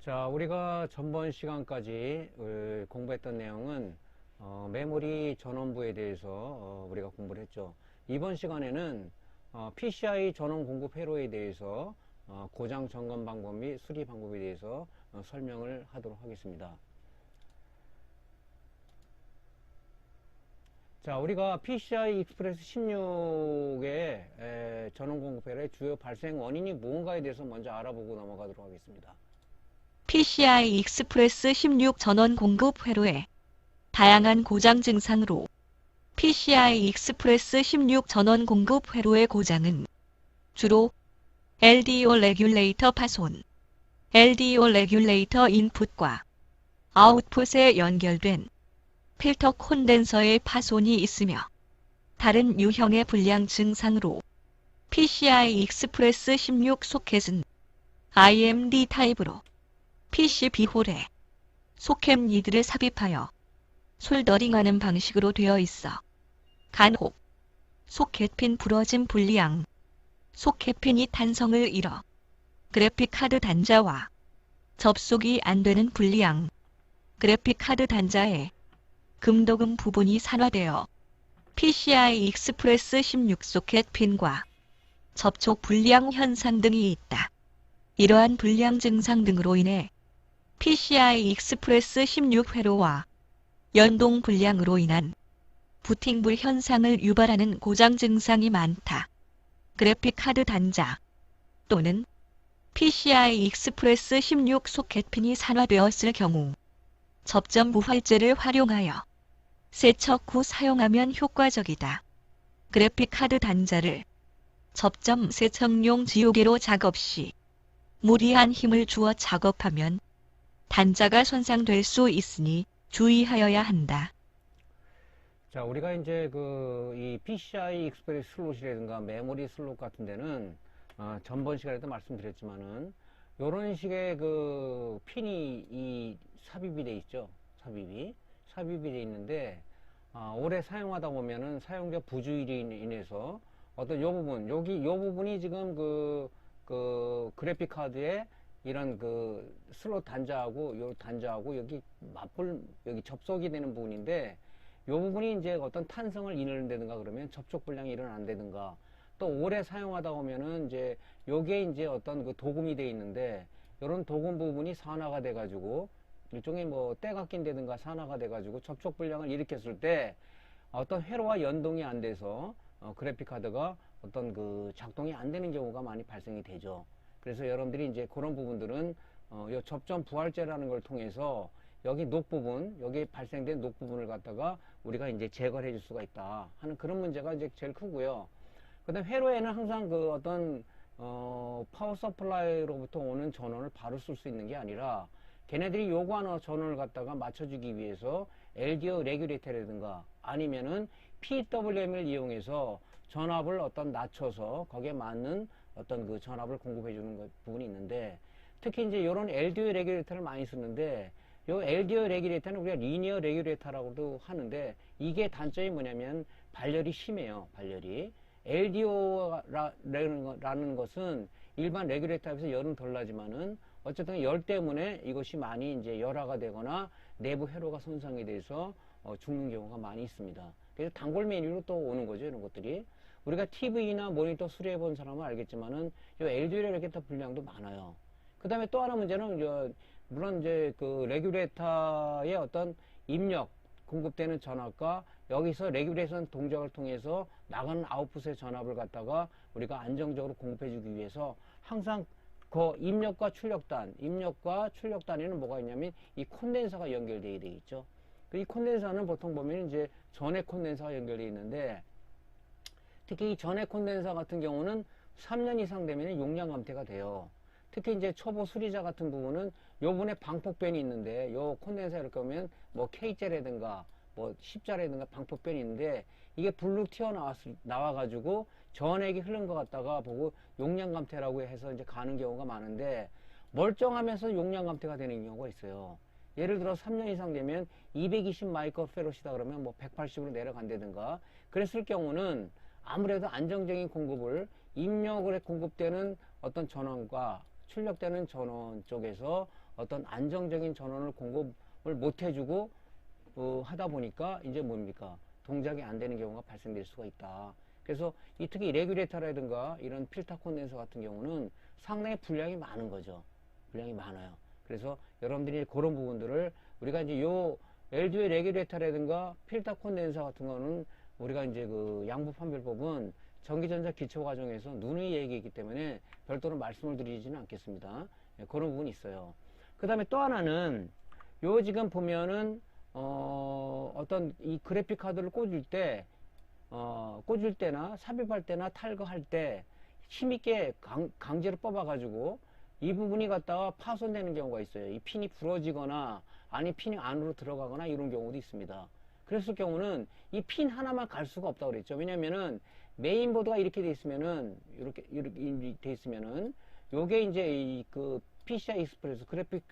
자, 우리가 전번 시간까지 공부했던 내용은 메모리 전원부에 대해서 우리가 공부를 했죠. 이번 시간에는 PCI 전원 공급 회로에 대해서 고장 점검 방법 및 수리 방법에 대해서 설명을 하도록 하겠습니다. 자, 우리가 PCI 익스프레스 16의 전원 공급 회로의 주요 발생 원인이 무언가에 대해서 먼저 알아보고 넘어가도록 하겠습니다. PCI 익스프레스 16 전원 공급 회로의 다양한 고장 증상으로 PCI 익스프레스 16 전원 공급 회로의 고장은 주로 LDO 레귤레이터 파손, LDO 레귤레이터 인풋과 아웃풋에 연결된 필터 콘덴서의 파손이 있으며 다른 유형의 불량 증상으로 PCI 익스프레스 16 소켓은 IMD 타입으로 PCB홀에 소켓 리드를 삽입하여 솔더링하는 방식으로 되어 있어 간혹 소켓핀 부러짐 불량, 소켓핀이 탄성을 잃어 그래픽카드 단자와 접속이 안 되는 불량, 그래픽카드 단자의 금도금 부분이 산화되어 PCI 익스프레스 16 소켓 핀과 접촉 불량 현상 등이 있다. 이러한 불량 증상 등으로 인해 PCI 익스프레스 16 회로와 연동 불량으로 인한 부팅불 현상을 유발하는 고장 증상이 많다. 그래픽카드 단자 또는 PCI 익스프레스 16 소켓핀이 산화되었을 경우 접점 부활제를 활용하여 세척 후 사용하면 효과적이다. 그래픽카드 단자를 접점 세척용 지우개로 작업 시 무리한 힘을 주어 작업하면 단자가 손상될 수 있으니 주의하여야 한다. 자, 우리가 이제 이 PCI 익스프레스 슬롯이라든가 메모리 슬롯 같은 데는 전번 시간에도 말씀드렸지만은 요런 식의 핀이 삽입이 돼 있죠. 삽입이 돼 있는데 오래 사용하다 보면은 사용자 부주의로 인해서 어떤 요 부분, 요 부분이 지금 그래픽 카드에 이런 슬롯 단자하고 요 단자하고 여기 여기 접속이 되는 부분인데 요 부분이 이제 어떤 탄성을 잃는다든가 그러면 접촉 불량이 일어난다든가 또 오래 사용하다 보면은 이제 요게 이제 어떤 도금이 돼 있는데 요런 도금 부분이 산화가 돼 가지고 일종의 때가 낀다든가 산화가 돼 가지고 접촉 불량을 일으켰을 때 어떤 회로와 연동이 안 돼서 그래픽 카드가 어떤 작동이 안 되는 경우가 많이 발생이 되죠. 그래서 여러분들이 이제 그런 부분들은 요 접점 부활제라는 걸 통해서 여기 녹 부분, 여기 발생된 녹 부분을 갖다가 우리가 이제 제거를 해줄 수가 있다 하는 그런 문제가 이제 제일 크고요. 그다음 회로에는 항상 어떤 파워 서플라이로부터 오는 전원을 바로 쓸 수 있는 게 아니라 걔네들이 요구하는 전원을 갖다가 맞춰주기 위해서 LDO 레귤레이터라든가 아니면은 PWM을 이용해서 전압을 낮춰서 거기에 맞는 어떤 전압을 공급해주는 부분이 있는데 특히 이제 이런 LDO 레귤레이터를 많이 쓰는데 요 LDO 레귤레이터는 우리가 리니어 레귤레이터라고도 하는데 이게 단점이 뭐냐면 발열이 심해요. 발열이. LDO라는 것은 일반 레귤레이터에서 열은 덜 나지만은 어쨌든 열 때문에 이것이 많이 이제 열화가 되거나 내부 회로가 손상이 돼서 죽는 경우가 많이 있습니다. 그래서 단골 메뉴로 또 오는 거죠. 이런 것들이. 우리가 TV나 모니터 수리해 본 사람은 알겠지만은 요 LDO 레귤레이터 불량도 많아요. 그 다음에 또 하나 문제는 물론 이제 레귤레이터의 어떤 입력 공급되는 전압과 여기서 레귤레이션 동작을 통해서 나가는 아웃풋의 전압을 갖다가 우리가 안정적으로 공급해 주기 위해서 항상 입력과 출력단에는 뭐가 있냐면 이 콘덴서가 연결되어 있죠. 이 콘덴서는 보통 보면 이제 전해 콘덴서가 연결되어 있는데 특히 이 전해 콘덴서 같은 경우는 3년 이상 되면 용량 감퇴가 돼요. 특히 이제 초보 수리자 같은 부분은 요 부분에 방폭변이 있는데 요 콘덴서 이렇게 보면 K자라든가 10자라든가 방폭변이 있는데 이게 불룩 튀어나와가지고 전액이 흐른 것 같다가 보고 용량 감퇴라고 해서 이제 가는 경우가 많은데 멀쩡하면서 용량 감퇴가 되는 경우가 있어요. 예를 들어 3년 이상 되면 220 마이크로페롯이다 그러면 180으로 내려간다든가 그랬을 경우는 아무래도 안정적인 공급을 입력을 공급되는 어떤 전원과 출력되는 전원 쪽에서 어떤 안정적인 전원을 공급을 못 해주고 하다 보니까 이제 뭡니까? 동작이 안 되는 경우가 발생될 수가 있다. 그래서 특히 레귤레이터라든가 이런 필터 콘덴서 같은 경우는 상당히 분량이 많은 거죠. 분량이 많아요. 그래서 여러분들이 그런 부분들을 우리가 이제 요 LG의 레귤레이터라든가 필터 콘덴서 같은 거는 우리가 이제 그 양부 판별법은 전기전자 기초 과정에서 누누이 얘기했기 때문에 별도로 말씀을 드리지는 않겠습니다. 그런 부분이 있어요. 그 다음에 또 하나는 요 지금 보면은 어떤 이 그래픽 카드를 꽂을 때나 삽입할 때나 탈거할 때 힘있게 강제로 뽑아가지고 이 부분이 갖다가 파손되는 경우가 있어요. 이 핀이 부러지거나 아니 핀이 안으로 들어가거나 이런 경우도 있습니다. 그랬을 경우는 이 핀 하나만 갈 수가 없다고 그랬죠. 왜냐면은 메인보드가 이렇게 돼 있으면은 이렇게 돼 있으면은 요게 이제 이 그 PCI 익스프레스 그래픽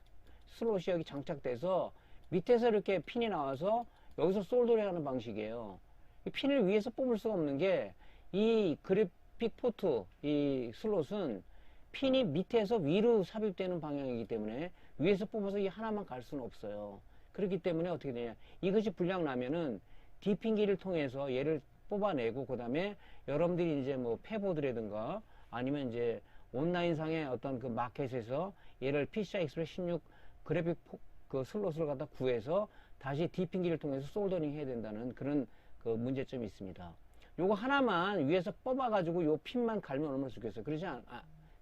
슬롯이 여기 장착돼서 밑에서 이렇게 핀이 나와서 여기서 솔더링 하는 방식이에요. 이 핀을 위에서 뽑을 수가 없는 게 이 그래픽 포트 이 슬롯은 핀이 밑에서 위로 삽입되는 방향이기 때문에 위에서 뽑아서 이 하나만 갈 수는 없어요. 그렇기 때문에 어떻게 되냐, 이것이 불량 나면은 디핑기를 통해서 얘를 뽑아내고 그 다음에 여러분들이 이제 뭐 패보드라든가 아니면 이제 온라인상의 어떤 그 마켓에서 얘를 PCI 익스프레스 16 그래픽 그 슬롯을 갖다 구해서 다시 디핑기를 통해서 솔더링 해야 된다는 그런 그 문제점이 있습니다. 요거 하나만 위에서 뽑아가지고 요 핀만 갈면 얼마나 좋겠어요.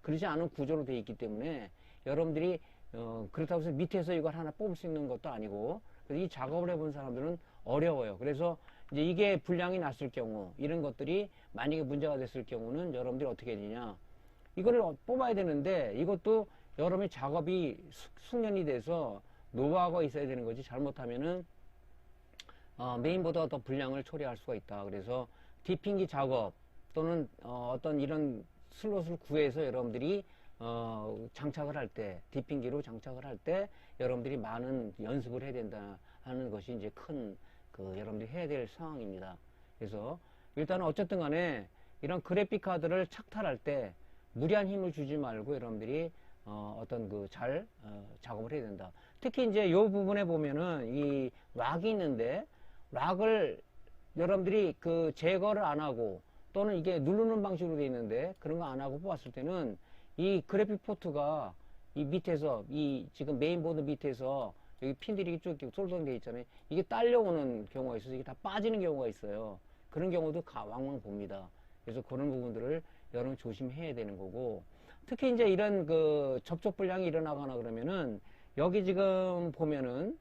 그러지 않은 구조로 되어 있기 때문에 여러분들이 그렇다고 해서 밑에서 이걸 하나 뽑을 수 있는 것도 아니고 이 작업을 해본 사람들은 어려워요. 그래서 이제 이게 불량이 났을 경우 이런 것들이 만약에 문제가 됐을 경우는 여러분들이 어떻게 해야 되냐, 이거를 뽑아야 되는데 이것도 여러분이 작업이 숙련이 돼서 노하우가 있어야 되는 거지, 잘못하면은 메인보드가 더 불량을 초래할 수가 있다. 그래서 디핑기 작업 또는 어떤 이런 슬롯을 구해서 여러분들이 장착을 할 때, 디핑기로 장착을 할 때 여러분들이 많은 연습을 해야 된다 하는 것이 이제 큰 여러분들이 해야 될 상황입니다. 그래서 일단은 어쨌든 간에 이런 그래픽 카드를 착탈할 때 무리한 힘을 주지 말고 여러분들이 어떤 잘 작업을 해야 된다. 특히 이제 이 부분에 보면은 이 락이 있는데 락을 여러분들이 제거를 안 하고 또는 이게 누르는 방식으로 되어 있는데 그런 거 안 하고 뽑았을 때는 이 그래픽 포트가 이 밑에서 이 지금 메인보드 밑에서 여기 핀들이 쭉 솔더링 되어 있잖아요. 이게 딸려오는 경우가 있어서 이게 다 빠지는 경우가 있어요. 그런 경우도 왕왕 봅니다. 그래서 그런 부분들을 여러분 조심해야 되는 거고, 특히 이제 이런 접촉 불량이 일어나거나 그러면은 여기 지금 보면은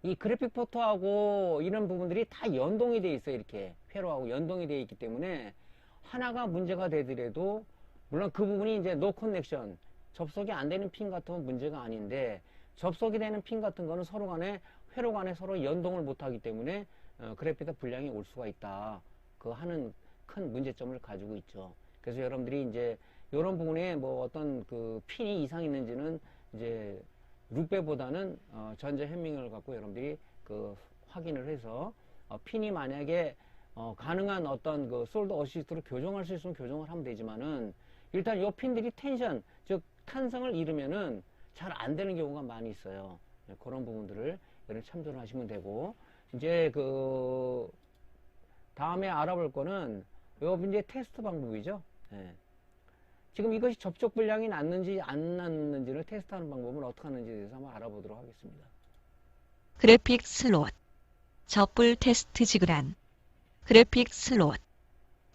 이 그래픽 포트하고 이런 부분들이 다 연동이 돼 있어요. 이렇게 회로하고 연동이 되어 있기 때문에 하나가 문제가 되더라도 물론 그 부분이 이제 노 커넥션, 접속이 안 되는 핀 같으면 문제가 아닌데 접속이 되는 핀 같은 거는 서로 간에 회로 간에 서로 연동을 못 하기 때문에 그래픽에 불량이 올 수가 있다. 하는 큰 문제점을 가지고 있죠. 그래서 여러분들이 이제 이런 부분에 뭐 어떤 핀이 이상 있는지는 이제 룩배보다는 전자 현밍을 갖고 여러분들이 확인을 해서 핀이 만약에 가능한 어떤 솔더 어시스트로 교정할 수 있으면 교정을 하면 되지만은 일단 이 핀들이 텐션, 즉 탄성을 잃으면은 잘 안 되는 경우가 많이 있어요. 네, 그런 부분들을 여러분 참조를 하시면 되고, 이제 다음에 알아볼 거는 요 이제 테스트 방법이죠. 네. 지금 이것이 접촉 불량이 났는지 안 났는지를 테스트하는 방법은 어떻게 하는지에 대해서 한번 알아보도록 하겠습니다. 그래픽 슬롯 접불 테스트 지그란. 그래픽 슬롯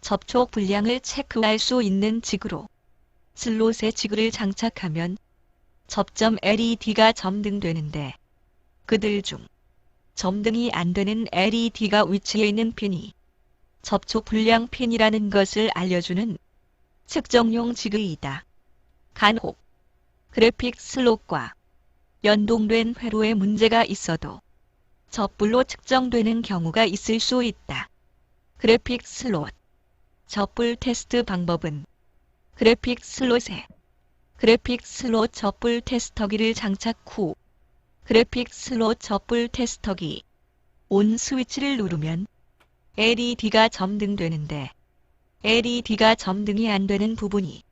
접촉 불량을 체크할 수 있는 지그로 슬롯에 지그를 장착하면 접점 LED가 점등되는데 그들 중 점등이 안 되는 LED가 위치해 있는 핀이 접촉 불량 핀이라는 것을 알려주는 측정용 지그이다. 간혹 그래픽 슬롯과 연동된 회로에 문제가 있어도 접불로 측정되는 경우가 있을 수 있다. 그래픽 슬롯 접불 테스트 방법은 그래픽 슬롯에 그래픽 슬롯 접불 테스터기를 장착 후 그래픽 슬롯 접불 테스터기 온 스위치를 누르면 LED가 점등되는데 LED가 점등이 안 되는 부분이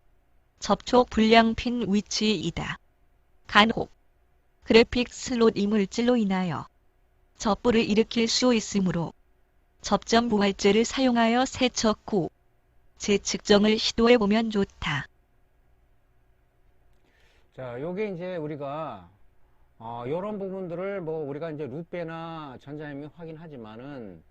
접촉 불량 핀 위치이다. 간혹 그래픽 슬롯 이물질로 인하여 접불을 일으킬 수 있으므로 접점 부활제를 사용하여 세척 후 재측정을 시도해보면 좋다. 자, 요게 이제 우리가 요런 부분들을 뭐 우리가 이제 루페나 전자현미 확인하지만은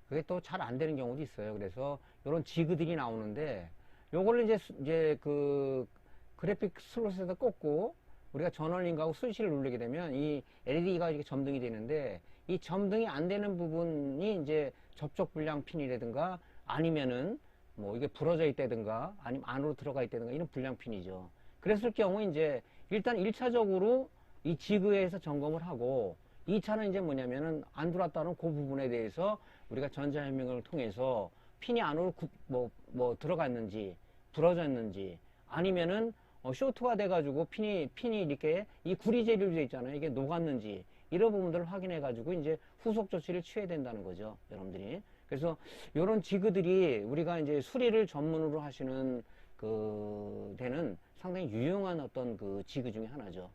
그게 또 잘 안 되는 경우도 있어요. 그래서 요런 지그들이 나오는데 요거를 이제 그 그래픽 슬롯에다 꽂고 우리가 전원링하고 스위치를 누르게 되면 이 LED가 이렇게 점등이 되는데 이 점등이 안 되는 부분이 이제 접촉 불량 핀이라든가 아니면은 뭐 이게 부러져 있다든가 아니면 안으로 들어가 있다든가 이런 불량 핀이죠. 그랬을 경우 이제 일단 1차적으로 이 지그에서 점검을 하고 2차는 이제 뭐냐면은 안 들어왔다는 그 부분에 대해서 우리가 전자현미경을 통해서 핀이 안으로 뭐 들어갔는지 부러졌는지 아니면은 쇼트가 돼가지고 핀이 이렇게 이 구리 재료로 되어 있잖아요. 이게 녹았는지 이런 부분들을 확인해 가지고 이제 후속 조치를 취해야 된다는 거죠, 여러분들이. 그래서 이런 지그들이 우리가 이제 수리를 전문으로 하시는 그 데는 상당히 유용한 어떤 그 지그 중에 하나죠,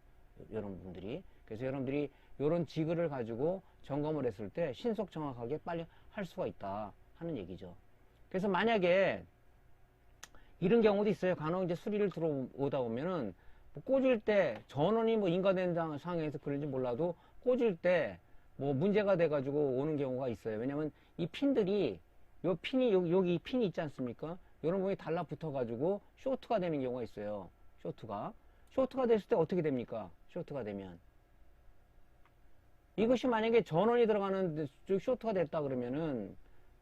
이런 분들이. 그래서 여러분들이 이런 지그를 가지고 점검을 했을 때 신속 정확하게 빨리 할 수가 있다 하는 얘기죠. 그래서 만약에 이런 경우도 있어요. 간혹 이제 수리를 들어오다 보면은 뭐 꽂을 때 전원이 뭐 인가된 상황에서 그런지 몰라도 꽂을 때 뭐 문제가 돼가지고 오는 경우가 있어요. 왜냐면 이 핀들이 요 핀이 여기 핀이 있지 않습니까? 이런 부분이 달라붙어가지고 쇼트가 되는 경우가 있어요. 쇼트가 됐을 때 어떻게 됩니까? 쇼트가 되면 이것이 만약에 전원이 들어가는 쪽 쇼트가 됐다 그러면은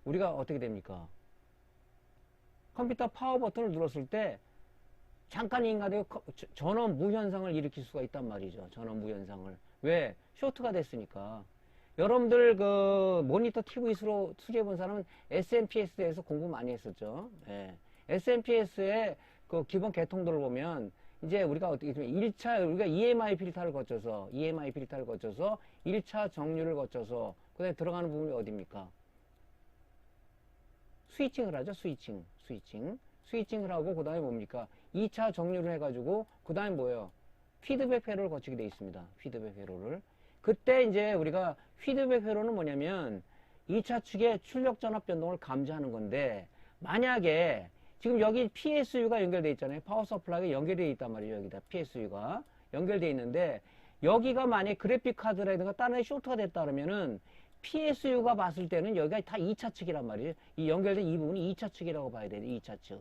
우리가 어떻게 됩니까? 컴퓨터 파워 버튼을 눌렀을 때 잠깐 인가되고 전원 무현상을 일으킬 수가 있단 말이죠. 전원 무현상을. 왜? 쇼트가 됐으니까. 여러분들 그 모니터 TV로 수리해 본 사람은 SMPS에 대해서 공부 많이 했었죠. 예. SMPS의 그 기본 계통들을 보면 이제 우리가 어떻게 좀 1차 우리가 EMI 필터를 거쳐서 1차 정류를 거쳐서 그다음에 들어가는 부분이 어디입니까? 스위칭을 하죠. 스위칭을 하고 그 다음에 뭡니까? 2차 정류를 해가지고 그 다음에 뭐예요? 피드백 회로를 거치게 되어 있습니다. 피드백 회로를. 그때 이제 우리가 피드백 회로는 뭐냐면 2차 측의 출력 전압 변동을 감지하는 건데 만약에 지금 여기 PSU가 연결되어 있잖아요. 파워 서플라이가 연결되어 있단 말이에요. 여기다 PSU가 연결되어 있는데 여기가 만약에 그래픽 카드라든가 다른 쇼트가 됐다 그러면은 PSU가 봤을 때는 여기가 다 2차 측이란 말이에요. 이 연결된 이 부분이 2차 측이라고 봐야 돼요. 2차 측.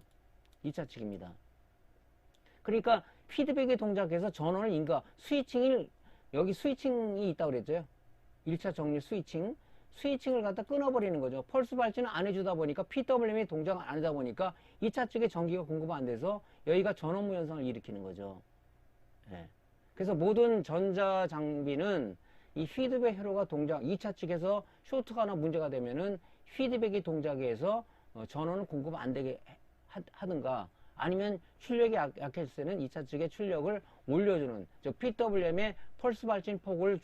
2차 측입니다. 그러니까 피드백의 동작에서 전원을 여기 스위칭이 있다고 그랬죠. 1차 정류 스위칭을 갖다 끊어버리는 거죠. 펄스 발진을 안 해주다 보니까 PWM의 동작을 안 하다 보니까 2차 측에 전기가 공급 안 돼서 여기가 전원무 현상을 일으키는 거죠. 예. 그래서 모든 전자 장비는 이 피드백 회로가 2차 측에서 쇼트가 하나 문제가 되면은 피드백의 동작에 의해서 전원을 공급 안 되게 하든가 아니면 출력이 약했을 때는 2차 측의 출력을 올려주는 즉 PWM의 펄스 발진 폭을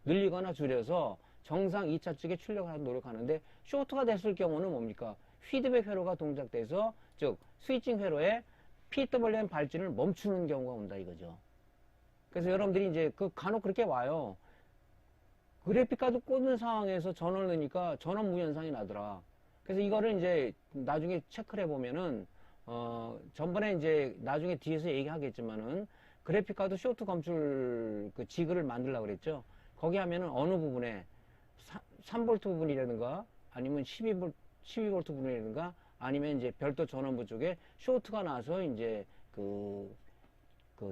늘리거나 줄여서 정상 2차 측의 출력을 하도록 노력하는데 쇼트가 됐을 경우는 뭡니까? 피드백 회로가 동작돼서 즉 스위칭 회로에 PWM 발진을 멈추는 경우가 온다 이거죠. 그래서 여러분들이 이제 간혹 그렇게 와요. 그래픽카드 꽂는 상황에서 전원을 넣으니까 전원 무현상이 나더라. 그래서 이거를 이제 나중에 체크를 해보면은 전번에 이제 나중에 뒤에서 얘기하겠지만은 그래픽카드 쇼트 검출 그 지그를 만들려고 그랬죠. 거기 하면은 어느 부분에 3V 부분이라든가 아니면 12V 부분이라든가 아니면 이제 별도 전원부 쪽에 쇼트가 나서 이제 그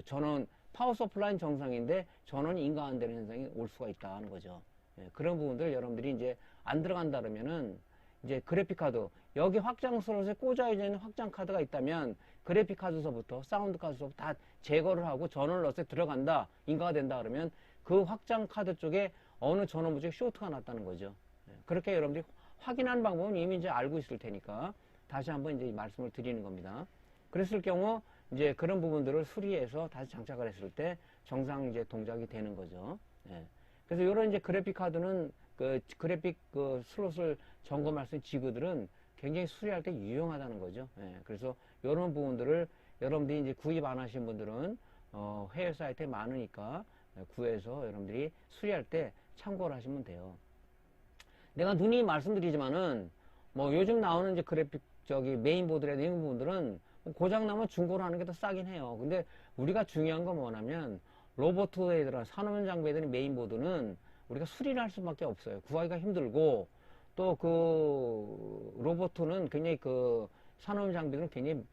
전원 파워 서플라인 정상인데 전원이 인가 안 되는 현상이 올 수가 있다는 거죠. 예, 그런 부분들 여러분들이 이제 안 들어간다 그러면은 이제 그래픽 카드 여기 확장 슬롯에 꽂아야 되는 확장 카드가 있다면 그래픽 카드서부터 사운드 카드서부터 다 제거를 하고 전원을 넣어서 들어간다 인가가 된다 그러면 그 확장 카드 쪽에 어느 전원부 쪽에 쇼트가 났다는 거죠. 예, 그렇게 여러분들이 확인하는 방법은 이미 이제 알고 있을 테니까 다시 한번 이제 말씀을 드리는 겁니다. 그랬을 경우 이제 그런 부분들을 수리해서 다시 장착을 했을 때 정상 이제 동작이 되는 거죠. 예. 그래서 이런 이제 그래픽 카드는 그래픽 슬롯을 점검할 수 있는 지그들은 굉장히 수리할 때 유용하다는 거죠. 예. 그래서 이런 부분들을 여러분들이 이제 구입 안 하신 분들은 해외 사이트에 많으니까 구해서 여러분들이 수리할 때 참고를 하시면 돼요. 내가 누누이 말씀드리지만은 뭐 요즘 나오는 이제 그래픽 저기 메인보드라든지 이런 부분들은 고장나면 중고로 하는 게 더 싸긴 해요. 근데 우리가 중요한 건 뭐냐면 로보트 애들, 산업용 장비 애들 메인보드는 우리가 수리를 할 수밖에 없어요. 구하기가 힘들고 또 그 로보트는 굉장히 그 산업용 장비는 굉장히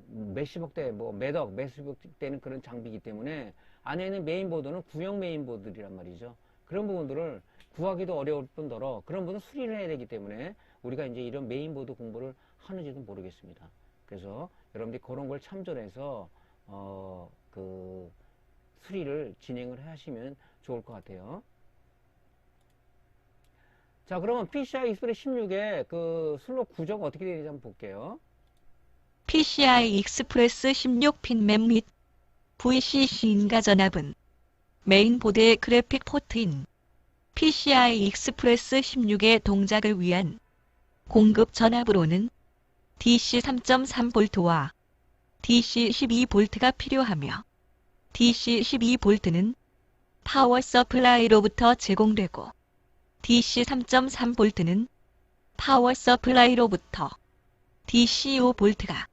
몇십억대 뭐 몇십억 대는 그런 장비이기 때문에 안에 있는 메인보드는 구형 메인보드란 말이죠. 그런 부분들을 구하기도 어려울 뿐더러 그런 부분은 수리를 해야 되기 때문에 우리가 이제 이런 메인보드 공부를 하는지도 모르겠습니다. 그래서 여러분들이 그런 걸 참조해서 그 수리를 진행을 하시면 좋을 것 같아요. 자, 그러면 PCI 익스프레스 16의 그 슬롯 구조가 어떻게 되는지 한번 볼게요. PCI 익스프레스 16핀 맵 및 VCC 인가 전압은 메인보드의 그래픽 포트인 PCI 익스프레스 16의 동작을 위한 공급 전압으로는 DC 3.3V와 DC 12V가 필요하며 DC 12V는 파워 서플라이로부터 제공되고 DC 3.3V는 파워 서플라이로부터 DC 5V가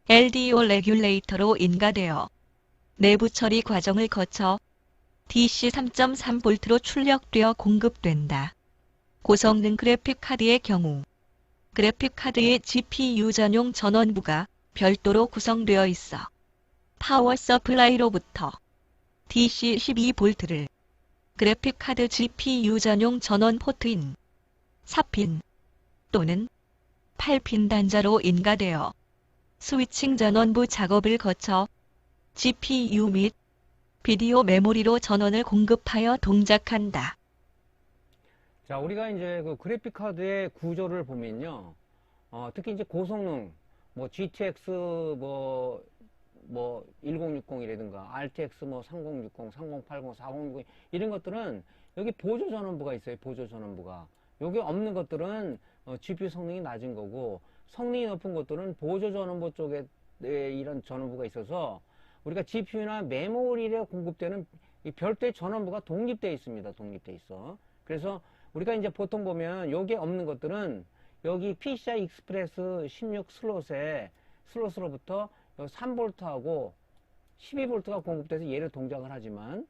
LDO 레귤레이터로 인가되어 내부 처리 과정을 거쳐 DC 3.3V로 출력되어 공급된다. 고성능 그래픽 카드의 경우 그래픽 카드의 GPU 전용 전원부가 별도로 구성되어 있어 파워 서플라이로부터 DC 12V를 그래픽 카드 GPU 전용 전원 포트인 4핀 또는 8핀 단자로 인가되어 스위칭 전원부 작업을 거쳐 GPU 및 비디오 메모리로 전원을 공급하여 동작한다. 자, 우리가 이제 그 그래픽 카드의 구조를 보면요. 특히 이제 고성능, 뭐 GTX 뭐 1060이라든가 RTX 뭐 3060, 3080, 4060 이런 것들은 여기 보조 전원부가 있어요. 보조 전원부가. 여기 없는 것들은 GPU 성능이 낮은 거고 성능이 높은 것들은 보조 전원부 쪽에 이런 전원부가 있어서 우리가 GPU나 메모리에 공급되는 이 별도의 전원부가 독립되어 있습니다. 독립되어 있어. 그래서 우리가 이제 보통 보면 여기에 없는 것들은 여기 PCI 익스프레스 16 슬롯으로부터 3V하고 12V가 공급돼서 얘를 동작을 하지만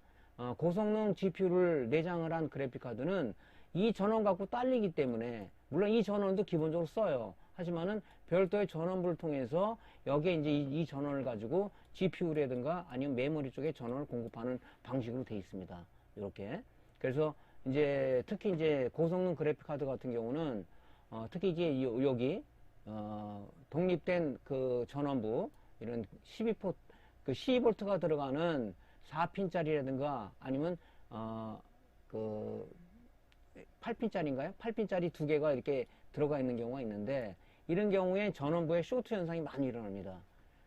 고성능 GPU를 내장을 한 그래픽카드는 이 전원 갖고 딸리기 때문에 물론 이 전원도 기본적으로 써요. 하지만은 별도의 전원부를 통해서 여기에 이제 이 전원을 가지고 GPU라든가 아니면 메모리 쪽에 전원을 공급하는 방식으로 되어 있습니다. 이렇게. 그래서 이제 특히 이제 고성능 그래픽 카드 같은 경우는 특히 이제 여기 독립된 그 전원부 이런 12V 그 12V가 들어가는 4핀짜리라든가 아니면 그 8핀짜리인가요? 8핀짜리 두 개가 이렇게 들어가 있는 경우가 있는데 이런 경우에 전원부에 쇼트 현상이 많이 일어납니다.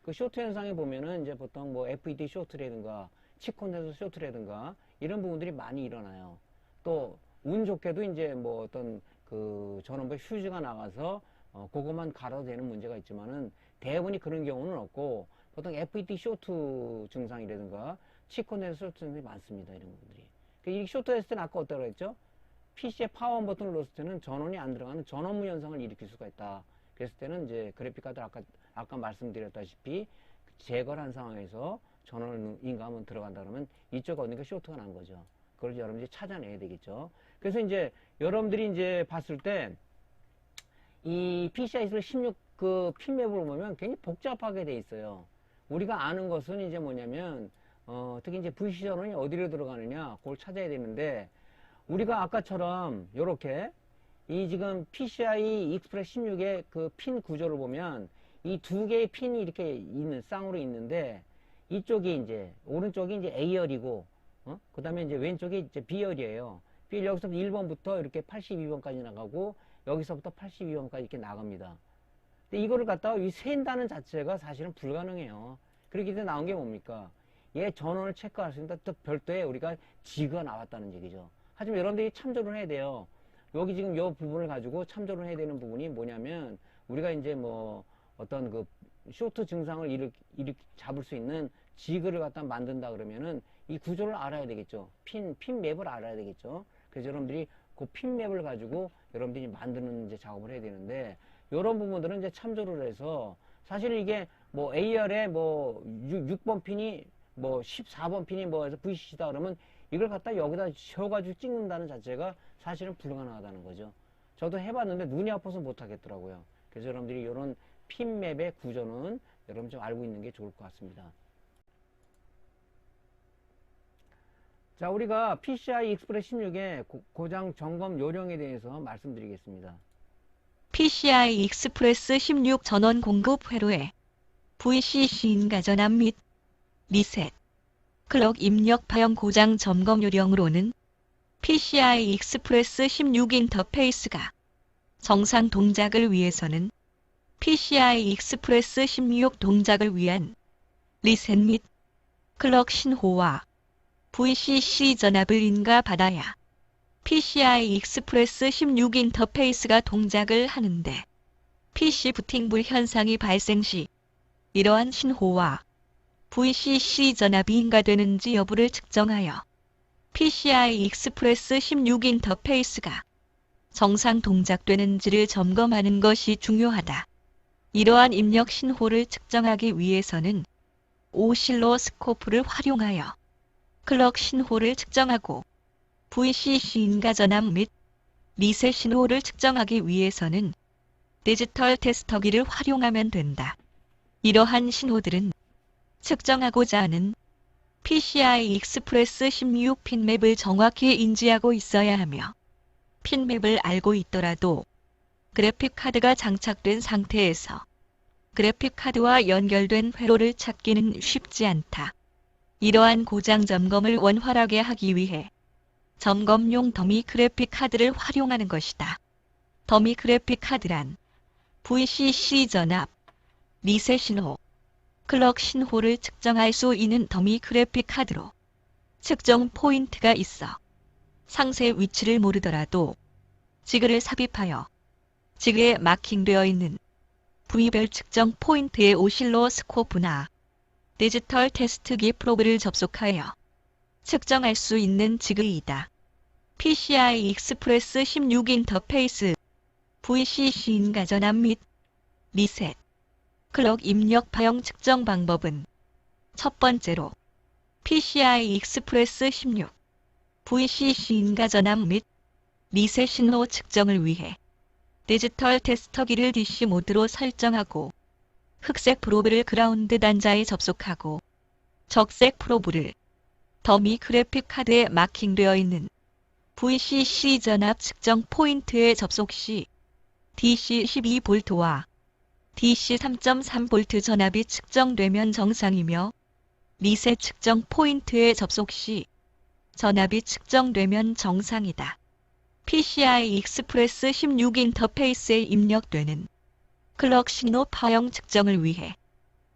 그 쇼트 현상에 보면은 이제 보통 뭐 FET 쇼트라든가 치콘덴서 쇼트라든가 이런 부분들이 많이 일어나요. 또 운 좋게도 이제 뭐 어떤 그 전원부에 휴지가 나가서 그것만 갈아도 되는 문제가 있지만은 대부분이 그런 경우는 없고 보통 FET 쇼트 증상이라든가 치콘덴서 쇼트 증상이 많습니다. 이런 부분들이. 이 쇼트 했을 때는 아까 어떻다고 했죠? PC의 파워온 버튼을 눌렀을 때는 전원이 안 들어가는 전원무 현상을 일으킬 수가 있다. 그랬을 때는 이제 그래픽카드 아까 말씀드렸다시피 제거를 한 상황에서 전원을 인가하면 들어간다 그러면 이쪽 어딘가 쇼트가 난 거죠. 그걸 여러분들이 찾아내야 되겠죠. 그래서 이제 여러분들이 이제 봤을 때 이 PCI 16 그 핀맵을 보면 굉장히 복잡하게 돼 있어요. 우리가 아는 것은 이제 뭐냐면 특히 이제 VC 전원이 어디로 들어가느냐 그걸 찾아야 되는데 우리가 아까처럼 요렇게 이 지금 PCI 익스프레스 16의 그 핀 구조를 보면 이 두 개의 핀이 이렇게 있는 쌍으로 있는데 이쪽이 이제 오른쪽이 이제 A열이고 그 다음에 이제 왼쪽이 이제 B열이에요. B열 여기서부터 1번부터 이렇게 82번까지 나가고 여기서부터 82번까지 이렇게 나갑니다. 근데 이거를 갖다가 이 센다는 자체가 사실은 불가능해요. 그렇기 때문에 나온 게 뭡니까? 얘 전원을 체크할 수 있는 또 별도의 우리가 G가 나왔다는 얘기죠. 하지만 여러분들이 참조를 해야 돼요. 여기 지금 이 부분을 가지고 참조를 해야 되는 부분이 뭐냐면 우리가 이제 뭐 어떤 그 쇼트 증상을 잡을 수 있는 지그를 갖다 만든다 그러면은 이 구조를 알아야 되겠죠. 핀 맵을 알아야 되겠죠. 그래서 여러분들이 그 핀 맵을 가지고 여러분들이 만드는 이제 작업을 해야 되는데, 이런 부분들은 이제 참조를 해서, 사실 이게 뭐 AR에 뭐 6번 핀이 뭐 14번 핀이 뭐 해서 VCC다 그러면 이걸 갖다 여기다 씌워가지고 찍는다는 자체가 사실은 불가능하다는 거죠. 저도 해봤는데 눈이 아파서 못하겠더라고요. 그래서 여러분들이 이런 핀맵의 구조는 여러분 좀 알고 있는 게 좋을 것 같습니다. 자, 우리가 PCI 익스프레스 16의 고장 점검 요령에 대해서 말씀드리겠습니다. PCI 익스프레스 16 전원 공급 회로에 VCC 인가 전압 및 리셋, 클럭 입력 파형 고장 점검 요령으로는 PCI 익스프레스 16 인터페이스가 정상 동작을 위해서는 PCI 익스프레스 16 동작을 위한 리셋 및 클럭 신호와 VCC 전압을 인가받아야 PCI 익스프레스 16 인터페이스가 동작을 하는데, PC 부팅불 현상이 발생 시 이러한 신호와 VCC 전압이 인가되는지 여부를 측정하여 PCI 익스프레스 16 인터페이스가 정상 동작되는지를 점검하는 것이 중요하다. 이러한 입력 신호를 측정하기 위해서는 오실로스코프를 활용하여 클럭 신호를 측정하고, VCC 인가 전압 및 리셋 신호를 측정하기 위해서는 디지털 테스터기를 활용하면 된다. 이러한 신호들은 측정하고자 하는 PCI 익스프레스 16 핀맵을 정확히 인지하고 있어야 하며, 핀맵을 알고 있더라도 그래픽카드가 장착된 상태에서 그래픽카드와 연결된 회로를 찾기는 쉽지 않다. 이러한 고장 점검을 원활하게 하기 위해 점검용 더미 그래픽카드를 활용하는 것이다. 더미 그래픽카드란 VCC 전압, 리셋 신호, 클럭 신호를 측정할 수 있는 더미 그래픽카드로 측정 포인트가 있어 상세 위치를 모르더라도 지그를 삽입하여 지그에 마킹되어 있는 부위별 측정 포인트의 오실로스코프나 디지털 테스트기 프로브를 접속하여 측정할 수 있는 지그이다. PCI 익스프레스 16 인터페이스 VCC 인가 전압 및 리셋, 클럭 입력 파형 측정 방법은 첫 번째로 PCI 익스프레스 16 VCC 인가 전압 및 리셋 신호 측정을 위해 디지털 테스터기를 DC 모드로 설정하고, 흑색 프로브를 그라운드 단자에 접속하고, 적색 프로브를 더미 그래픽 카드에 마킹되어 있는 VCC 전압 측정 포인트에 접속 시 DC 12V와 DC 3.3V 전압이 측정되면 정상이며, 리셋 측정 포인트에 접속 시 전압이 측정되면 정상이다. PCI 익스프레스 16 인터페이스에 입력되는 클럭 신호 파형 측정을 위해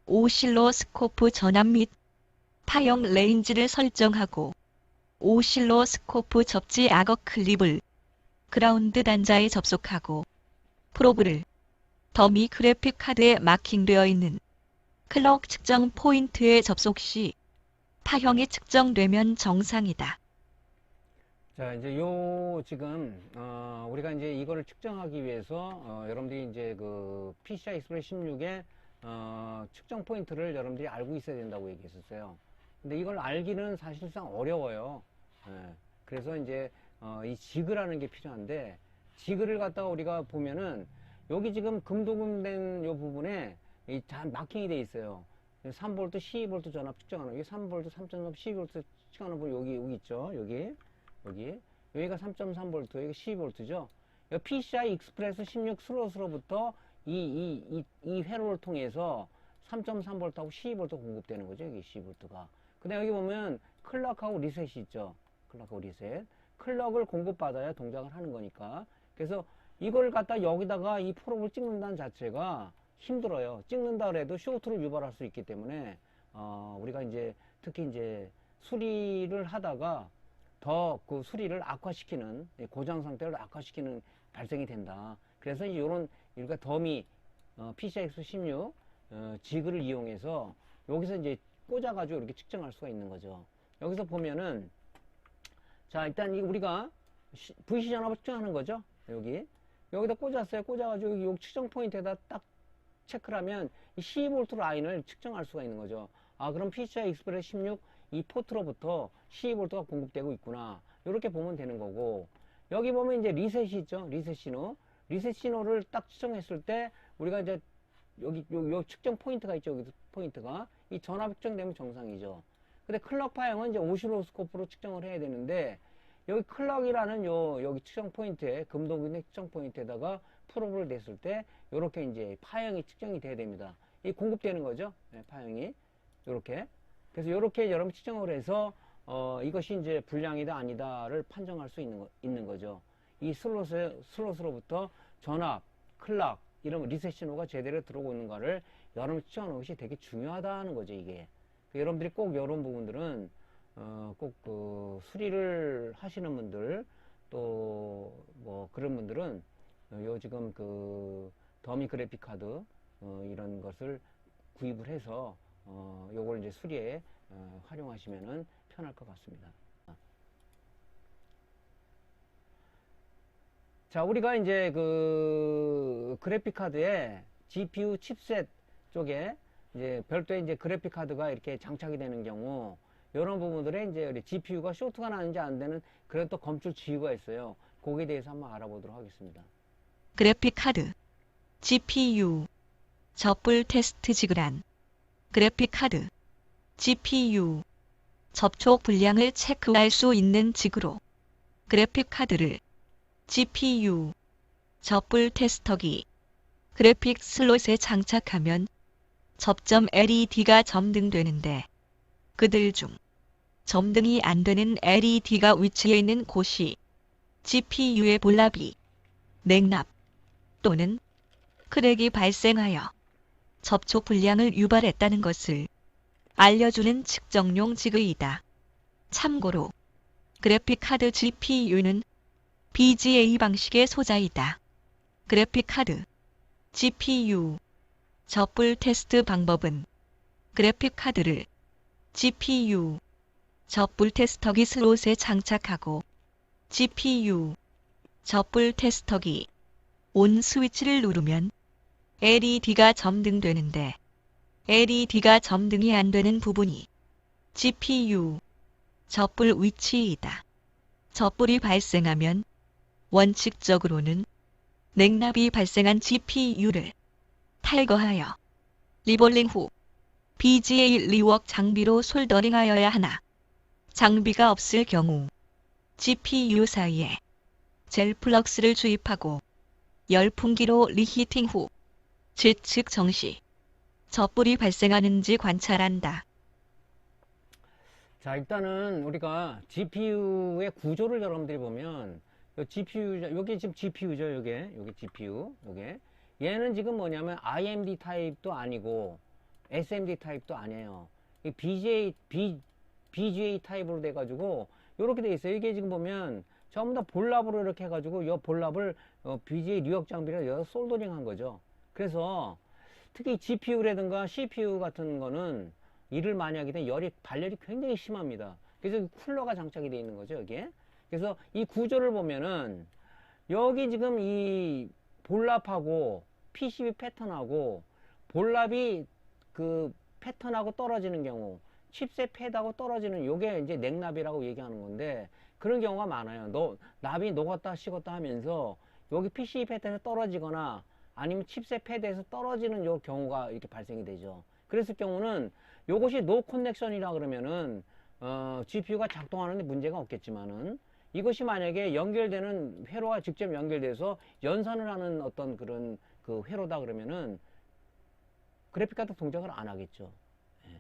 오실로스코프 전압 및 파형 레인지를 설정하고, 오실로스코프 접지 악어 클립을 그라운드 단자에 접속하고, 프로브를 더미 그래픽 카드에 마킹되어 있는 클럭 측정 포인트에 접속 시 파형이 측정되면 정상이다. 자, 이제 지금, 우리가 이제 이거를 측정하기 위해서, 여러분들이 이제 그 PCI 익스프레스 16의, 측정 포인트를 여러분들이 알고 있어야 된다고 얘기했었어요. 근데 이걸 알기는 사실상 어려워요. 예. 그래서 이제, 이 지그라는 게 필요한데, 지그를 갖다가 우리가 보면은, 여기 지금 금도금된 요 부분에 이 다 마킹이 돼 있어요. 3V, 12V 전압 측정하는, 여기 3V, 3.3, 12V 측정하는 부분 여기 있죠. 여기가 3.3V, 여기 12V죠. PCI 익스프레스 16 슬롯으로부터 이 회로를 통해서 3.3V하고 12V 공급되는 거죠. 여기 12V가. 근데 여기 보면 클럭하고 리셋이 있죠. 클럭하고 리셋. 클럭을 공급받아야 동작을 하는 거니까. 그래서 이걸 갖다 여기다가 이 프로브를 찍는다는 자체가 힘들어요. 찍는다 그래도 쇼트를 유발할 수 있기 때문에, 우리가 이제 특히 이제 수리를 하다가 더 그 수리를 악화시키는, 고장 상태를 악화시키는 발생이 된다. 그래서 이런 우리가 더미 PCI X16 지그를 이용해서 여기서 이제 꽂아가지고 이렇게 측정할 수가 있는 거죠. 여기서 보면은 자 일단 우리가 VC 전압을 측정하는 거죠. 여기다 꽂았어요. 꽂아가지고 요 측정 포인트에다 딱 체크를 하면 이 12V 라인을 측정할 수가 있는 거죠. 아 그럼 PCI 익스프레스 16 이 포트로부터 12V가 공급되고 있구나. 이렇게 보면 되는 거고, 여기 보면 이제 리셋이 있죠. 리셋 신호를 딱 측정했을 때 우리가 이제 여기 요 측정 포인트가 있죠. 여기 포인트가 이 전압 측정되면 정상이죠. 근데 클럭 파형은 이제 오실로스코프로 측정을 해야 되는데, 여기 클럭이라는 여기 측정 포인트에 금속인의 측정 포인트에다가 프로브를 냈을 때 요렇게 이제 파형이 측정이 돼야 됩니다. 이 공급되는 거죠. 네, 파형이 요렇게. 그래서 요렇게 여러분 측정을 해서 이것이 이제 불량이다 아니다를 판정할 수 있는 거죠. 이 슬롯으로부터 전압, 클락 이런 리셋 신호가 제대로 들어오고 있는가를 여러분 측정하는 것이 되게 중요하다는 거죠. 이게 여러분들이 꼭 이런 부분들은 꼭 그 수리를 하시는 분들 또 뭐 그런 분들은 요 지금 그 더미 그래픽 카드 이런 것을 구입을 해서 요걸 이제 수리에 활용하시면은 편할 것 같습니다. 자, 우리가 이제 그 그래픽 카드에 GPU 칩셋 쪽에 이제 별도의 이제 그래픽 카드가 이렇게 장착이 되는 경우, 이런 부분들에 이제 GPU가 쇼트가 나는지 안 되는 그런 또 검출 지유가 있어요. 거기에 대해서 한번 알아보도록 하겠습니다. 그래픽 카드, GPU, 접불 테스트 지그란. 그래픽 카드, GPU, 접촉 불량을 체크할 수 있는 지그로 그래픽 카드를 GPU, 접불 테스터기, 그래픽 슬롯에 장착하면 접점 LED가 점등되는데, 그들 중 점등이 안 되는 LED가 위치해 있는 곳이 GPU의 볼랍이, 냉납 또는 크랙이 발생하여 접촉 불량을 유발했다는 것을 알려주는 측정용 지그이다. 참고로 그래픽카드 GPU는 BGA 방식의 소자이다. 그래픽카드 GPU 접불 테스트 방법은 그래픽카드를 GPU 접불 테스터기 슬롯에 장착하고 GPU 접불 테스터기 온 스위치를 누르면 LED가 점등되는데, LED가 점등이 안 되는 부분이 GPU 접불 위치이다. 접불이 발생하면 원칙적으로는 냉납이 발생한 GPU를 탈거하여 리볼링 후 BGA 리웍 장비로 솔더링하여야 하나, 장비가 없을 경우 GPU 사이에 젤 플럭스를 주입하고 열풍기로 리히팅 후 좌측 정시 접불이 발생하는지 관찰한다. 자, 일단은 우리가 GPU의 구조를 여러분들이 보면 요게 지금 GPU죠. 요게 GPU. 얘는 지금 뭐냐면 IMD 타입도 아니고 SMD 타입도 아니에요. 이 BGA 타입으로 돼 가지고 요렇게 돼 있어요. 이게 지금 보면 전부 다 볼랍으로 이렇게 해 가지고 요 볼랍을 BGA 뉴욕 장비를 여기다 솔더링 한 거죠. 그래서 특히 GPU라든가 CPU 같은 거는 일을 많이 하게 되면 발열이 굉장히 심합니다. 그래서 쿨러가 장착이 되어 있는 거죠, 여기에. 그래서 이 구조를 보면은 여기 지금 이 볼랍하고 PCB 패턴하고 볼랍이 그 패턴하고 떨어지는 경우, 칩셋 패드하고 떨어지는 요게 이제 냉납이라고 얘기하는 건데, 그런 경우가 많아요. 납이 녹았다 식었다 하면서 여기 PCB 패턴에 떨어지거나 아니면 칩셋 패드에서 떨어지는 요 경우가 이렇게 발생이 되죠. 그랬을 경우는 요것이 노 커넥션이라 그러면은 GPU가 작동하는데 문제가 없겠지만은, 이것이 만약에 연결되는 회로가 직접 연결돼서 연산을 하는 어떤 그런 그 회로다 그러면은 그래픽카드 동작을 안 하겠죠. 예.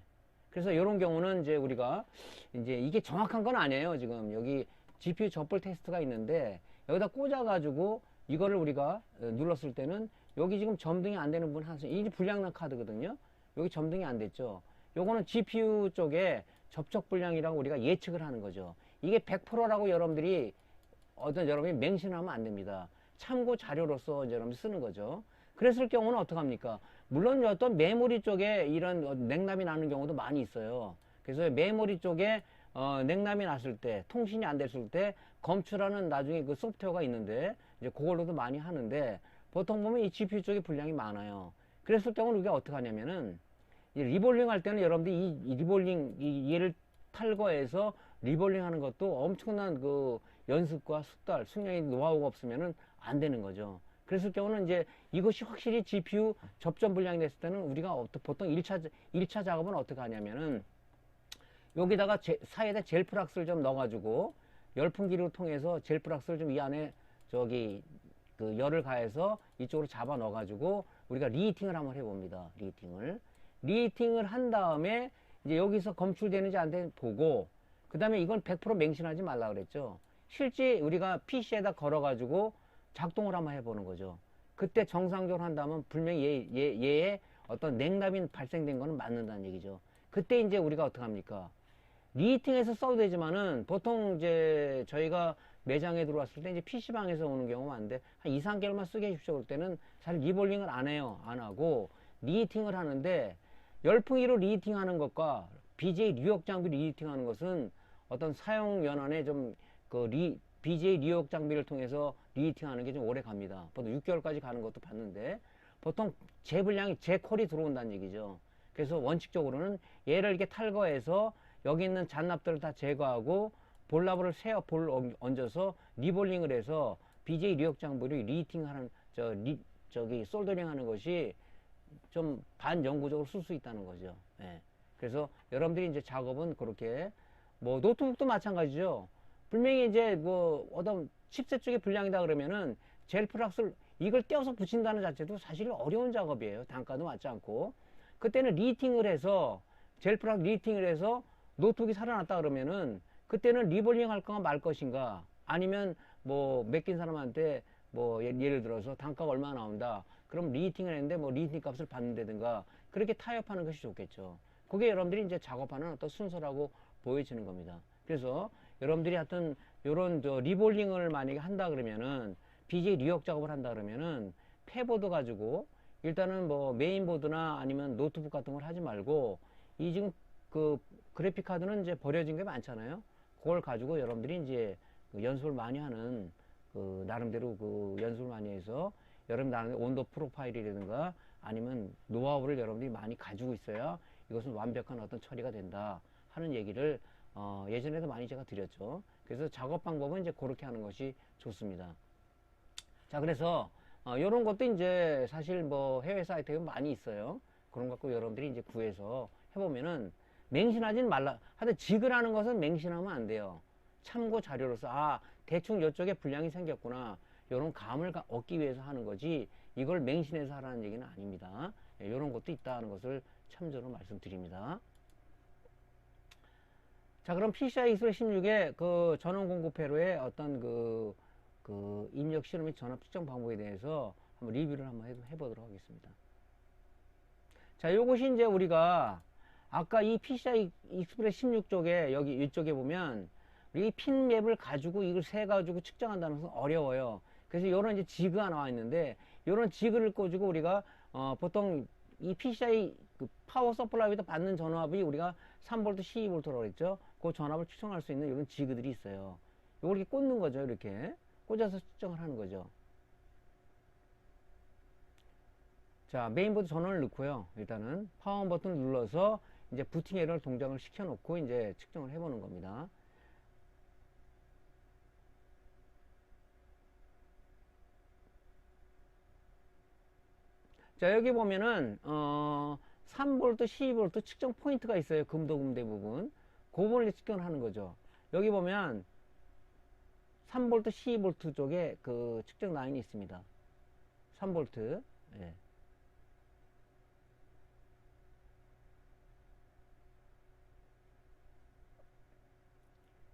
그래서 이런 경우는 이제 우리가 이제 이게 정확한 건 아니에요. 지금 여기 GPU 접불 테스트가 있는데 여기다 꽂아가지고 이거를 우리가 눌렀을 때는 여기 지금 점등이 안 되는 부분 하나씩, 이게 불량난 카드거든요. 여기 점등이 안 됐죠. 요거는 GPU 쪽에 접촉 불량이라고 우리가 예측을 하는 거죠. 이게 100%라고 여러분들이 여러분이 맹신하면 안 됩니다. 참고 자료로서 여러분이 쓰는 거죠. 그랬을 경우는 어떡합니까? 물론 어떤 메모리 쪽에 이런 냉남이 나는 경우도 많이 있어요. 그래서 메모리 쪽에 냉남이 났을 때, 통신이 안 됐을 때 검출하는 나중에 그 소프트웨어가 있는데 이제 그걸로도 많이 하는데, 보통 보면 이 GPU 쪽에 분량이 많아요. 그랬을 경우는 우리가 어떻게 하냐면은 이 리볼링 할 때는 여러분들이 이 리볼링 얘를 탈거해서 리볼링 하는 것도 엄청난 그 연습과 숙련의 노하우가 없으면은 안 되는 거죠. 그랬을 경우는 이제 이것이 확실히 GPU 접점 분량이 됐을 때는 우리가 보통 1차 작업은 어떻게 하냐면은 여기다가 사이에다 젤프락스를 좀 넣어가지고 열풍기를 통해서 젤프락스를 좀 이 안에 저기 그 열을 가해서 이쪽으로 잡아 넣어가지고 우리가 리히팅을 한번 해봅니다. 리히팅을 한 다음에 이제 여기서 검출되는지 안 되는지 보고, 그 다음에 이건 100% 맹신하지 말라 그랬죠. 실제 우리가 PC에다 걸어가지고 작동을 한번 해보는 거죠. 그때 정상적으로 한다면 분명히 얘의 어떤 냉담이 발생된 거는 맞는다는 얘기죠. 그때 이제 우리가 어떻게 합니까? 리히팅해서 써도 되지만은 보통 이제 저희가 매장에 들어왔을 때 이제 PC방에서 오는 경우가 많은데 한 2, 3개월만 쓰게 해주십시오. 그럴 때는 사실 리볼링을 안 해요. 안 하고 리히팅을 하는데, 열풍기로 리히팅 하는 것과 BJ 뉴욕 장비 리히팅 하는 것은 어떤 사용 연한에 좀 BJ 뉴욕 장비를 통해서 리히팅 하는 게 좀 오래 갑니다. 보통 6개월까지 가는 것도 봤는데, 보통 제 분량이 제 콜이 들어온다는 얘기죠. 그래서 원칙적으로는 얘를 이렇게 탈거해서 여기 있는 잔납들을 다 제거하고 볼랍을 볼 얹어서 리볼링을 해서 BJ 뉴욕 장비를 리히팅 하는 저기 솔더링 하는 것이 좀 반영구적으로 쓸 수 있다는 거죠. 예. 그래서 여러분들이 이제 작업은 그렇게, 뭐 노트북도 마찬가지죠. 분명히 이제 뭐 어떤 칩셋 쪽에 불량이다 그러면은 젤프락스를 이걸 떼어서 붙인다는 자체도 사실 어려운 작업이에요. 단가도 맞지 않고. 그때는 리히팅을 해서 젤프락 리히팅을 해서 노트북이 살아났다 그러면은 그때는 리볼링 할 건가 말 것인가, 아니면 뭐 맡긴 사람한테 뭐 예를 들어서 단가가 얼마 나온다 그럼 리히팅을 했는데 뭐 리히팅 값을 받는다든가 그렇게 타협하는 것이 좋겠죠. 그게 여러분들이 이제 작업하는 어떤 순서라고 보여지는 겁니다. 그래서 여러분들이 하여튼 요런 리볼링을 만약에 한다 그러면은 BJ 리역 작업을 한다 그러면은 패보드 가지고 일단은 뭐 메인보드나 아니면 노트북 같은 걸 하지 말고, 이 지금 그 그래픽 카드는 이제 버려진 게 많잖아요. 그걸 가지고 여러분들이 이제 그 연습을 많이 하는, 그 나름대로 그 연습을 많이 해서 여러분 나름대로 온도 프로파일이라든가 아니면 노하우를 여러분들이 많이 가지고 있어야 이것은 완벽한 어떤 처리가 된다 하는 얘기를 예전에도 많이 제가 드렸죠. 그래서 작업 방법은 이제 그렇게 하는 것이 좋습니다. 자, 그래서 이런 것도 이제 사실 뭐 해외 사이트에 많이 있어요. 그런 거 갖고 여러분들이 이제 구해서 해보면은 맹신하진 말라. 하여튼 지그라는 것은 맹신하면 안 돼요. 참고 자료로서 대충 이쪽에 불량이 생겼구나, 이런 감을 얻기 위해서 하는 거지 이걸 맹신해서 하라는 얘기는 아닙니다. 이런 것도 있다는 것을 참조로 말씀드립니다. 자, 그럼 PCI Express 16의 그 전원 공급회로의 어떤 그 입력 실험 및 전압 측정 방법에 대해서 한번 리뷰를 한번 해보도록 하겠습니다. 자, 요것이 이제 우리가 아까 이 PCI Express 16 쪽에 여기 이쪽에 보면 이 핀 맵을 가지고 이걸 세 가지고 측정한다는 것은 어려워요. 그래서 이런 이제 지그가 나와 있는데, 이런 지그를 꽂고 우리가 보통 이 PCI 그 파워 서플라이에서 받는 전압이 우리가 3V, 12V라고 그랬죠. 그 전압을 측정할 수 있는 이런 지그들이 있어요. 이걸 이렇게 꽂는 거죠. 이렇게 꽂아서 측정을 하는 거죠. 자, 메인보드 전원을 넣고요. 일단은 파워 버튼 눌러서 이제 부팅 에러를 동작을 시켜 놓고 이제 측정을 해보는 겁니다. 자, 여기 보면은 3V, 12V 측정 포인트가 있어요. 금도금대 부분. 그 부분을 측정을 하는 거죠. 여기 보면 3V, 12V 쪽에 그 측정 라인이 있습니다. 3V. 예.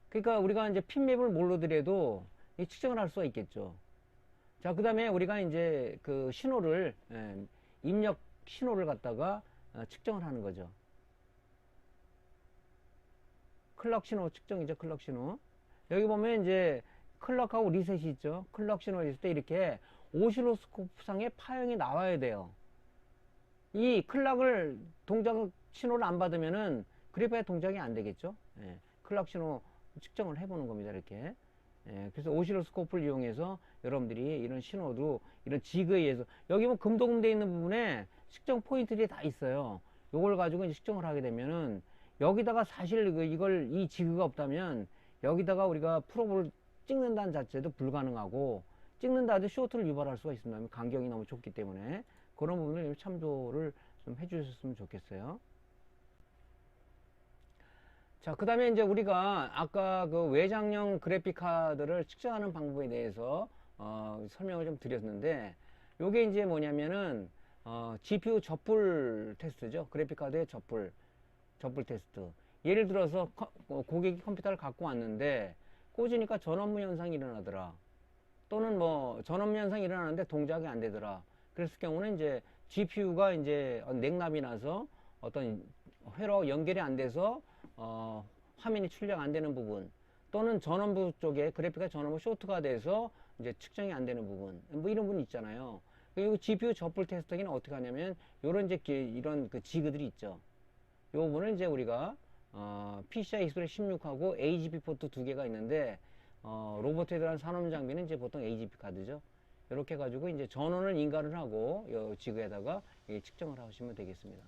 그러니까 우리가 이제 핀맵을 모르더라도 이 측정을 할 수가 있겠죠. 자, 그 다음에 우리가 이제 그 신호를, 입력 신호를 갖다가 측정을 하는 거죠. 클럭 신호 측정이죠. 클럭 신호. 여기 보면 이제 클럭하고 리셋이 있죠. 클럭 신호를 있을 때 이렇게 오실로스코프 상에 파형이 나와야 돼요. 이 클락을 동작 신호를 안 받으면은 그래프의 동작이 안 되겠죠. 예, 클락 신호 측정을 해보는 겁니다. 이렇게. 예, 그래서 오실로스코프를 이용해서 여러분들이 이런 신호도 이런 지그에 의해서 여기 뭐 금도금돼 있는 부분에 측정 포인트들이 다 있어요. 요걸 가지고 이제 측정을 하게 되면은 여기다가 사실 이걸 이 지그가 없다면 여기다가 우리가 프로브를 찍는다는 자체도 불가능하고 찍는다 해도 쇼트를 유발할 수가 있습니다. 간격이 너무 좁기 때문에 그런 부분을 참조를 좀 해주셨으면 좋겠어요. 자, 그 다음에 이제 우리가 아까 그 외장형 그래픽 카드를 측정하는 방법에 대해서 설명을 좀 드렸는데 요게 이제 뭐냐면은 GPU 접불 테스트죠. 그래픽 카드의 접불 테스트. 예를 들어서 고객이 컴퓨터를 갖고 왔는데 꽂으니까 전원무 현상이 일어나더라. 또는 뭐 전원무 현상이 일어나는데 동작이 안 되더라. 그랬을 경우는 이제 GPU가 이제 냉납이 나서 어떤 회로 연결이 안 돼서 화면이 출력 안 되는 부분, 또는 전원부 쪽에 그래픽가 전원부 쇼트가 돼서 이제 측정이 안 되는 부분, 뭐 이런 부분 있잖아요. 그리고 GPU 접불 테스트기는 어떻게 하냐면 요런 이제 이런 그 지그들이 있죠. 요 부분을 이제 우리가 PCI 익스프레스 16하고 AGP 포트 두 개가 있는데 로봇에 들어간 산업 장비는 이제 보통 AGP 카드죠. 이렇게 가지고 이제 전원을 인가를 하고 요 지그에다가 측정을 하시면 되겠습니다.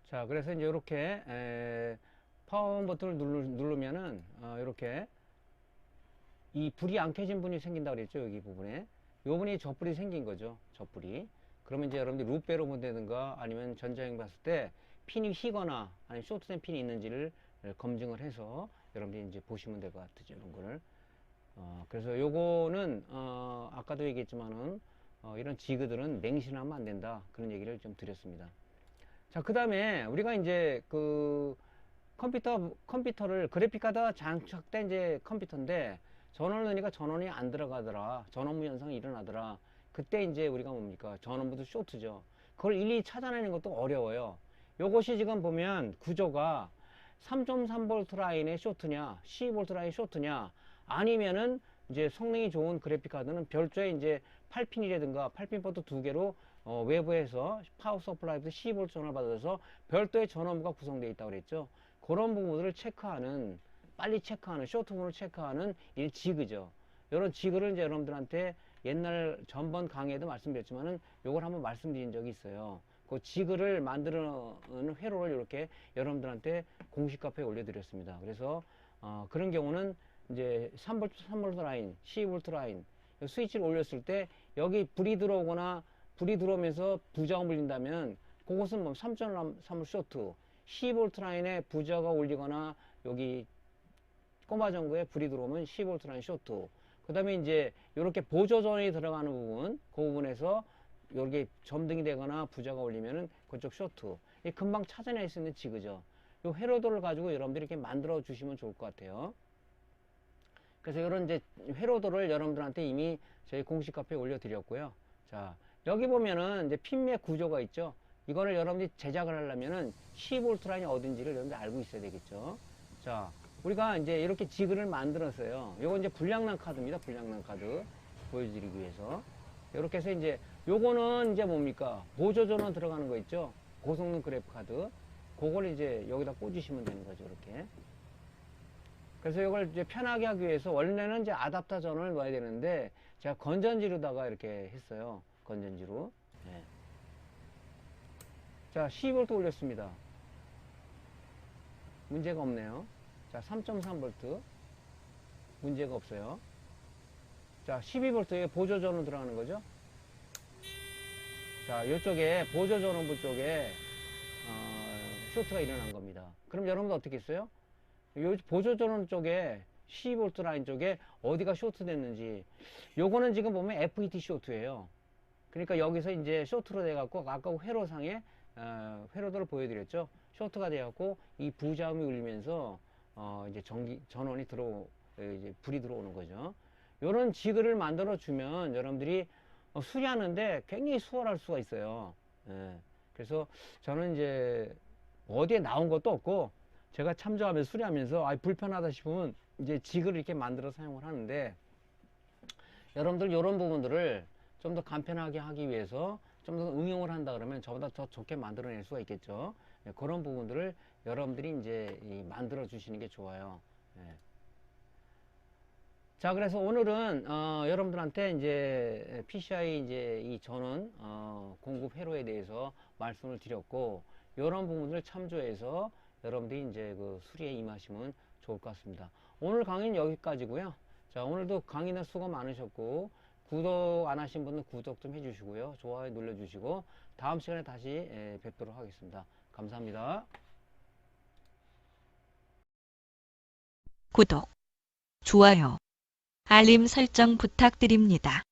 자, 그래서 이제 이렇게 파워 버튼을 누르면은 이렇게 이 불이 안 켜진 분이 생긴다 그랬죠. 여기 부분에 요 부분이 접불이 생긴 거죠. 접불이. 그러면 이제 여러분들이 루페로 본다든가 아니면 전자형 봤을 때 핀이 휘거나 아니면 쇼트된 핀이 있는지를 검증을 해서 여러분들이 이제 보시면 될 것 같죠. 이런 거를. 그래서 요거는 아까도 얘기했지만은 이런 지그들은 맹신하면 안 된다. 그런 얘기를 좀 드렸습니다. 자, 그 다음에 우리가 이제 그 컴퓨터를 그래픽카드가 장착된 이제 컴퓨터인데 전원을 넣으니까 전원이 안 들어가더라. 전원무 현상이 일어나더라. 그때 이제 우리가 뭡니까? 전원부도 쇼트죠. 그걸 일일이 찾아내는 것도 어려워요. 요것이 지금 보면 구조가 3.3V 라인의 쇼트냐, 12V 라인 쇼트냐, 아니면은 이제 성능이 좋은 그래픽카드는 별도의 이제 8핀이라든가 8핀 포트 두 개로 외부에서 파워 서플라이부터 12V 전원을 받아서 별도의 전원부가 구성되어 있다고 그랬죠. 그런 부분들을 체크하는, 빨리 체크하는, 쇼트 부분을 체크하는 일 지그죠. 이런 지그를 이제 여러분들한테 옛날 전번 강의에도 말씀드렸지만은 요걸 한번 말씀드린 적이 있어요. 그 지그를 만드는 회로를 이렇게 여러분들한테 공식 카페에 올려드렸습니다. 그래서 그런 경우는 이제 3V 라인, 12V 라인 스위치를 올렸을 때 여기 불이 들어오거나 불이 들어오면서 부저가 물린다면 그것은 뭐 3.3V 쇼트, 12V 라인에 부저가 올리거나 여기 꼬마 전구에 불이 들어오면 12V 라인 쇼트. 그 다음에 이제 이렇게 보조전이 들어가는 부분, 그 부분에서 여기 점등이 되거나 부저가 올리면은 그쪽 쇼트. 이 금방 찾아낼 수 있는 지그죠. 이 회로도를 가지고 여러분들이 이렇게 만들어 주시면 좋을 것 같아요. 그래서 이런 이제 회로도를 여러분들한테 이미 저희 공식 카페에 올려드렸고요. 자, 여기 보면은 이제 핀맥 구조가 있죠. 이거를 여러분들이 제작을 하려면은 12V 라인이 어딘지를 여러분들 알고 있어야 되겠죠. 자, 우리가 이제 이렇게 지그를 만들었어요. 요거 이제 불량난 카드입니다. 불량난 카드 보여드리기 위해서. 이렇게 해서 이제 요거는 이제 뭡니까? 보조 전원 들어가는 거 있죠. 고성능 그래픽 카드. 그걸 이제 여기다 꽂으시면 되는 거죠. 이렇게. 그래서 이걸 이제 편하게 하기 위해서 원래는 이제 아답터 전원을 넣어야 되는데 제가 건전지로다가 이렇게 했어요. 건전지로. 네. 자, 12V 올렸습니다. 문제가 없네요. 자, 3.3V. 문제가 없어요. 자, 12V에 보조 전원 들어가는 거죠. 자, 이쪽에 보조 전원부 쪽에 쇼트가 일어난 겁니다. 그럼 여러분들 어떻게 했어요? 요 보조 전원 쪽에 12V 라인 쪽에 어디가 쇼트 됐는지, 요거는 지금 보면 FET 쇼트예요. 그러니까 여기서 이제 쇼트로 돼갖고 아까 회로상에 회로도를 보여드렸죠. 쇼트가 돼갖고 이 부자음이 울리면서 이제 전원이 이제 불이 들어오는 거죠. 요런 지그를 만들어 주면 여러분들이 수리하는데 굉장히 수월할 수가 있어요. 예. 그래서 저는 이제 어디에 나온 것도 없고 제가 참조하면서 수리하면서 불편하다 싶으면 이제 지그를 이렇게 만들어 사용을 하는데, 여러분들 이런 부분들을 좀 더 간편하게 하기 위해서 좀 더 응용을 한다 그러면 저보다 더 좋게 만들어낼 수가 있겠죠. 예, 그런 부분들을 여러분들이 이제 만들어 주시는 게 좋아요. 예. 자, 그래서 오늘은 여러분들한테 이제 PCI 이제 이 전원 공급 회로에 대해서 말씀을 드렸고, 이런 부분을 참조해서 여러분들이 이제 그 수리에 임하시면 좋을 것 같습니다. 오늘 강의는 여기까지고요. 자, 오늘도 강의는 수고 많으셨고, 구독 안 하신 분은 구독 좀 해주시고요. 좋아요 눌러주시고, 다음 시간에 다시 뵙도록 하겠습니다. 감사합니다. 구독, 좋아요, 알림 설정 부탁드립니다.